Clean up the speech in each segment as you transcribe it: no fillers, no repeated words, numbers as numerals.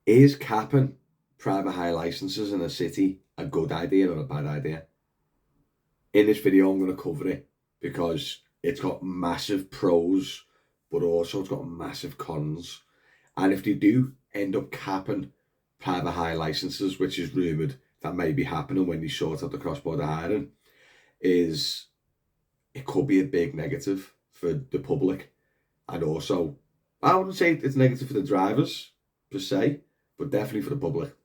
Is capping private hire licenses in a city a good idea or a bad idea? In this video, I'm going to cover it because it's got massive pros, but also it's got massive cons. And if they do end up capping private hire licenses, which is rumoured that may be happening when they sort out the cross-border hiring, it could be a big negative for the public. And also, I wouldn't say it's negative for the drivers per se, but definitely for the public,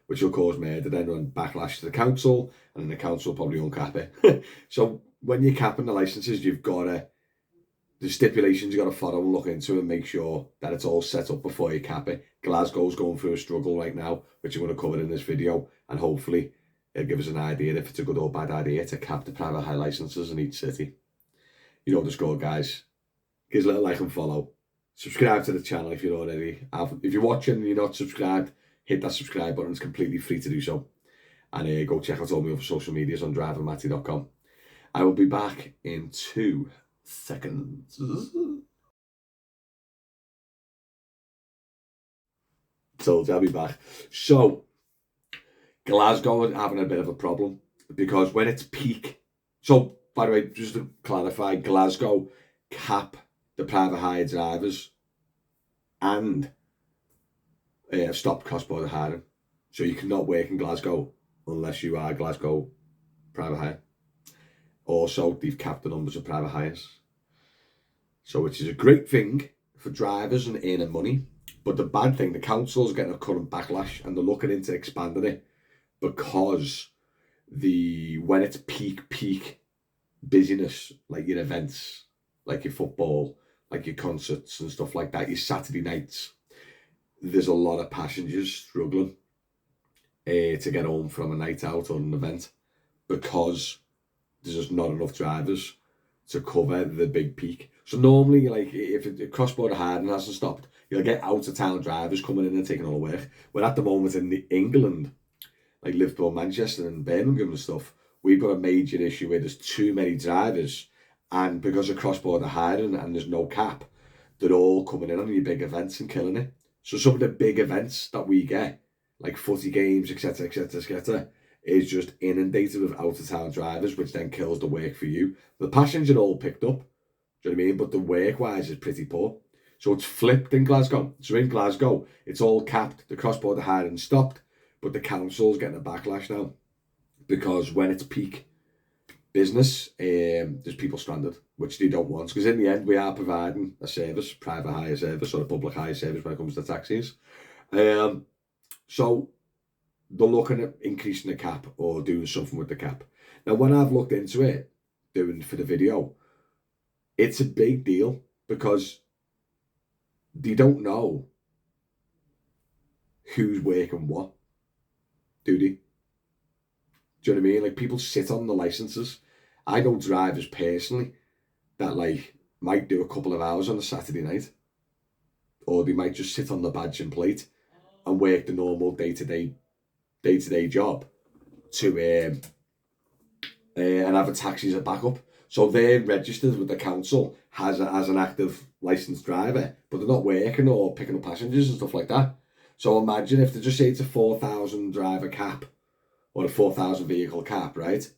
which will cause murder then and backlash to the council, and then the council will probably uncap it. So when you're capping the licenses, the stipulations you've got to follow and look into and make sure that it's all set up before you cap it. Glasgow's going through a struggle right now, which I'm going to cover in this video, and hopefully it'll give us an idea if it's a good or bad idea to cap the private hire licenses in each city. You know the score, guys. Give us a little like and follow. Subscribe to the channel if you're already. If you're watching and you're not subscribed, hit that subscribe button. It's completely free to do so. And go check out all my other social medias on drivingmatty.com. I will be back in 2 seconds. Told you I'll be back. So, Glasgow is having a bit of a problem because when it's peak. So, by the way, just to clarify, Glasgow cap the private hire drivers and stop cross-border hiring. So you cannot work in Glasgow unless you are Glasgow private hire. Also, they've capped the numbers of private hires. So which is a great thing for drivers and earning money. But the bad thing, the council's getting a current backlash and they're looking into expanding it because when it's peak busyness, like your events, like your football, like your concerts and stuff like that, your Saturday nights, there's a lot of passengers struggling to get home from a night out or an event because there's just not enough drivers to cover the big peak. So normally, like if cross-border hiring hasn't stopped, you'll get out-of-town drivers coming in and taking all the work. But at the moment in England, like Liverpool, Manchester and Birmingham and stuff, we've got a major issue where there's too many drivers. And because of cross-border hiring and there's no cap, they're all coming in on your big events and killing it. So some of the big events that we get, like footy games, etc., is just inundated with out-of-town drivers, which then kills the work for you. The passenger all picked up, do you know what I mean? But the work-wise is pretty poor. So it's flipped in Glasgow. So in Glasgow, it's all capped. The cross-border hiring stopped, but the council's getting a backlash now because when it's peak business, there's people stranded, which they don't want, because in the end we are providing a service, private hire service or a public hire service when it comes to taxis. So they're looking at increasing the cap or doing something with the cap. Now when I've looked into it, doing for the video, it's a big deal because they don't know who's working what, do they? Do you know what I mean? Like people sit on the licenses. I know drivers personally that like might do a couple of hours on a Saturday night, or they might just sit on the badge and plate and work the normal day-to-day job to and have a taxi as a backup. So they're registered with the council as an active licensed driver, but they're not working or picking up passengers and stuff like that. So imagine if they just say it's a 4,000 driver cap or a 4,000 vehicle cap, right?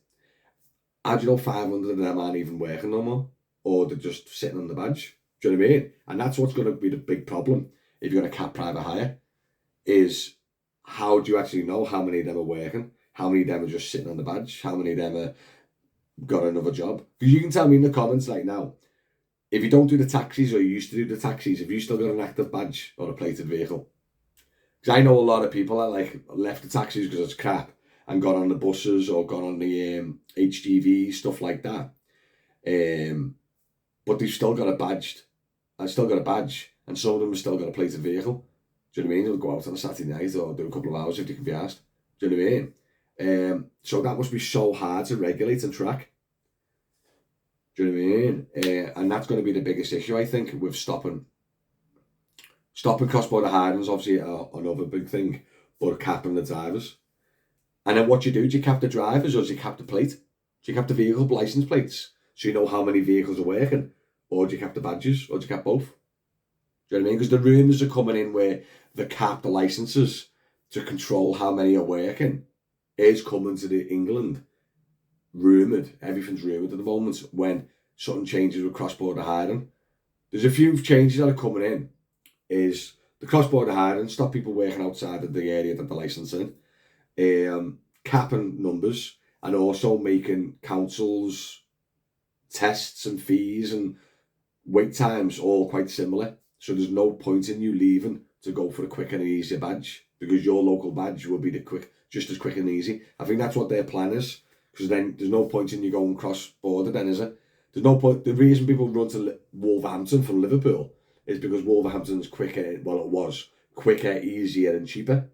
How do you know 500 of them aren't even working no more? Or they're just sitting on the badge? Do you know what I mean? And that's what's going to be the big problem if you're going to cap private hire, is how do you actually know how many of them are working? How many of them are just sitting on the badge? How many of them are got another job? Because you can tell me in the comments like now, if you don't do the taxis or you used to do the taxis, if you still got an active badge or a plated vehicle. Because I know a lot of people that like left the taxis because it's crap and got on the buses or got on the HGVs, stuff like that. But they've still got a badge, and some of them have still got a plated vehicle. Do you know what I mean? They'll go out on a Saturday night or do a couple of hours if they can be asked. Do you know what I mean? So that must be so hard to regulate and track. Do you know what I mean? And that's going to be the biggest issue, I think, with stopping cross-border hiring is obviously another big thing, but capping the drivers. And then what do? Do you cap the drivers or do you cap the plate? Do you cap the vehicle license plates so you know how many vehicles are working? Or do you cap the badges or do you cap both? Do you know what I mean? Because the rumours are coming in where the cap, the licenses to control how many are working is coming to England. Rumoured, everything's rumoured at the moment when something changes with cross-border hiring. There's a few changes that are coming in. Is the cross-border hiring, stop people working outside of the area that they're licensing, capping numbers, and also making councils' tests and fees and wait times all quite similar. So there's no point in you leaving to go for a quick and easy badge, because your local badge will be just as quick and easy. I think that's what their plan is, because then there's no point in you going cross-border then, is it? There's no point. The reason people run to Wolverhampton from Liverpool is because Wolverhampton's quicker, well it was, quicker, easier and cheaper.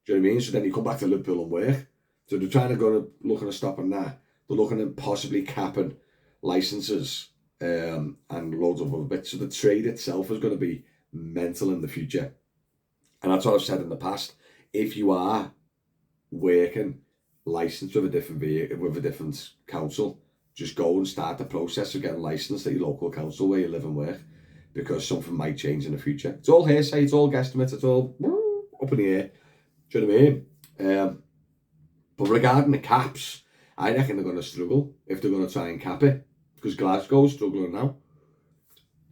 Do you know what I mean? So then you come back to Liverpool and work. So they're trying to looking at stopping that. They're looking at possibly capping licenses and loads of other bits. So the trade itself is going to be mental in the future. And that's what I've said in the past. If you are working licensed with a different council, just go and start the process of getting licensed at your local council where you live and work, because something might change in the future. It's all hearsay, it's all guesstimates, it's all up in the air. Do you know what I mean? But regarding the caps, I reckon they're going to struggle if they're going to try and cap it, because Glasgow's struggling now.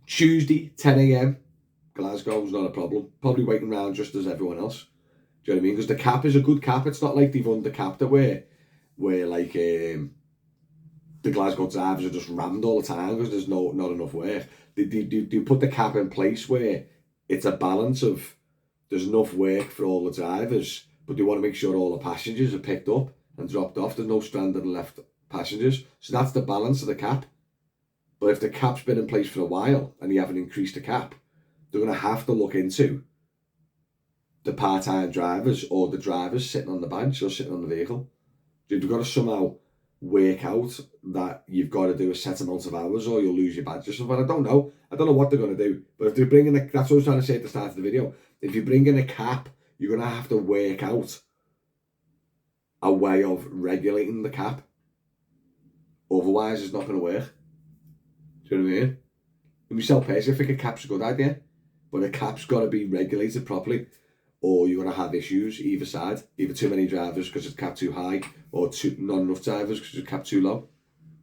Tuesday, 10 a.m, Glasgow's not a problem. Probably waiting around just as everyone else. Do you know what I mean? Because the cap is a good cap. It's not like they've undercapped it where like the Glasgow drivers are just rammed all the time because there's not enough work. They put the cap in place where it's a balance of there's enough work for all the drivers, but they want to make sure all the passengers are picked up and dropped off. There's no stranded and left passengers. So that's the balance of the cap. But if the cap's been in place for a while and you haven't increased the cap, they're going to have to look into the part-time drivers or the drivers sitting on the badge or sitting on the vehicle. You've got to somehow work out that you've got to do a set amount of hours or you'll lose your badge or something. I don't know what they're going to do. But if they're bringing that's what I was trying to say at the start of the video. If you bring in a cap, you're going to have to work out a way of regulating the cap. Otherwise, it's not going to work. Do you know what I mean? And myself personally, I think a cap's a good idea. But a cap's got to be regulated properly, or you're going to have issues either side. Either too many drivers because it's capped too high, or not enough drivers because it's capped too low.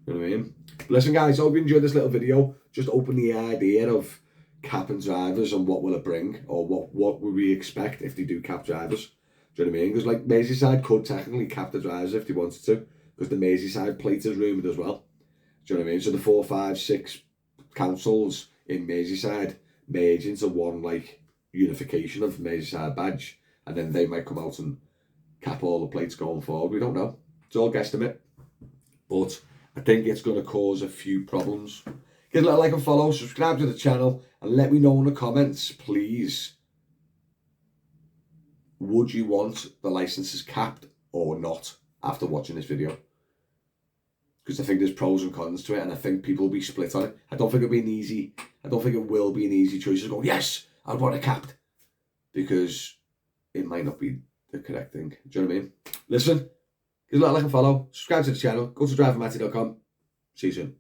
You know what I mean? But listen guys, I hope you enjoyed this little video. Just open the idea of capping drivers and what will it bring, or what would we expect if they do cap drivers. Do you know what I mean? Because like Merseyside could technically cap the drivers if they wanted to, because the Merseyside plate is rumoured as well. Do you know what I mean? So the 4, 5, 6 councils in Merseyside merge into one like unification of Merseyside badge, and then they might come out and cap all the plates going forward. We don't know. It's all guesstimate. But I think it's going to cause a few problems. Give a little like and follow, subscribe to the channel, and let me know in the comments, please. Would you want the licenses capped or not after watching this video? Because I think there's pros and cons to it, and I think people will be split on it. I don't think it will be an easy choice to go, yes, I want it capped. Because it might not be the correct thing. Do you know what I mean? Listen, give a little like and follow, subscribe to the channel, go to drivermatty.com. See you soon.